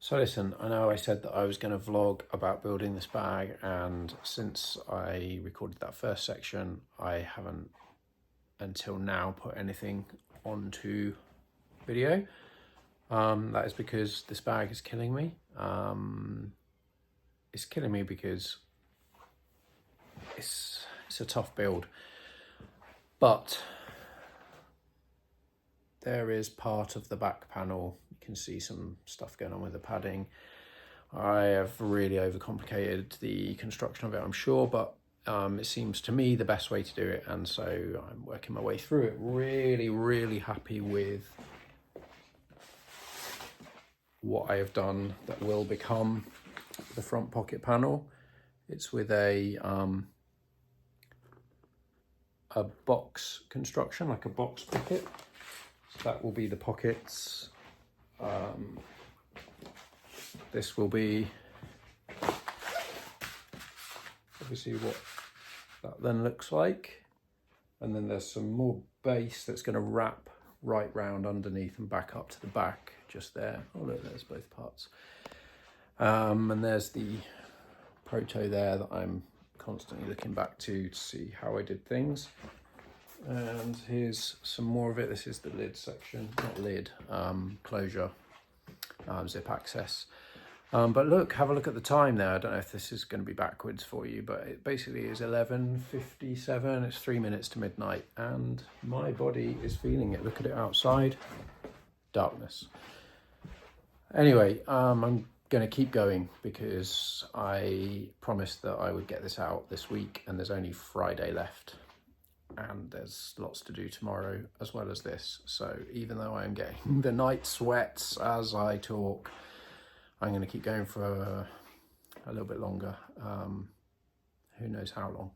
So listen, I know I said that I was going to vlog about building this bag, and since I recorded that first section, I haven't until now put anything onto video. That is because this bag is killing me. It's killing me because it's a tough build, but there is part of the back panel, you can see some stuff going on with the padding. I have really overcomplicated the construction of it, I'm sure, but it seems to me the best way to do it, and so I'm working my way through it. Really happy with what I have done that will become the front pocket panel. It's with a box construction, like a box pocket. So that will be the pockets. This will be obviously what that then looks like, and then there's some more base that's going to wrap right round underneath and back up to the back just there. Oh look, there's both parts. And there's the proto there that I'm constantly looking back to see how I did things. And here's some more of it. This is the lid section, not lid, closure, zip access. But look, have a look at the time there. I don't know if this is going to be backwards for you, but it basically is 11:57. It's 3 minutes to midnight, and my body is feeling it. Look at it outside, darkness. Anyway, I'm going to keep going because I promised that I would get this out this week, and there's only Friday left, and there's lots to do tomorrow as well as this. So even though I'm getting the night sweats as I talk, I'm going to keep going for a little bit longer. Who knows how long.